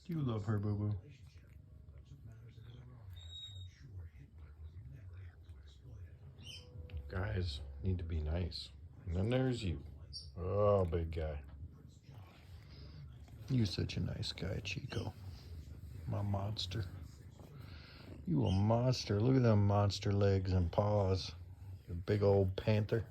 You love her, boo boo. Guys need to be nice. And then there's you. Oh, big guy. You're such a nice guy, Chico. My monster. You a monster. Look at them monster legs and paws. You big old panther.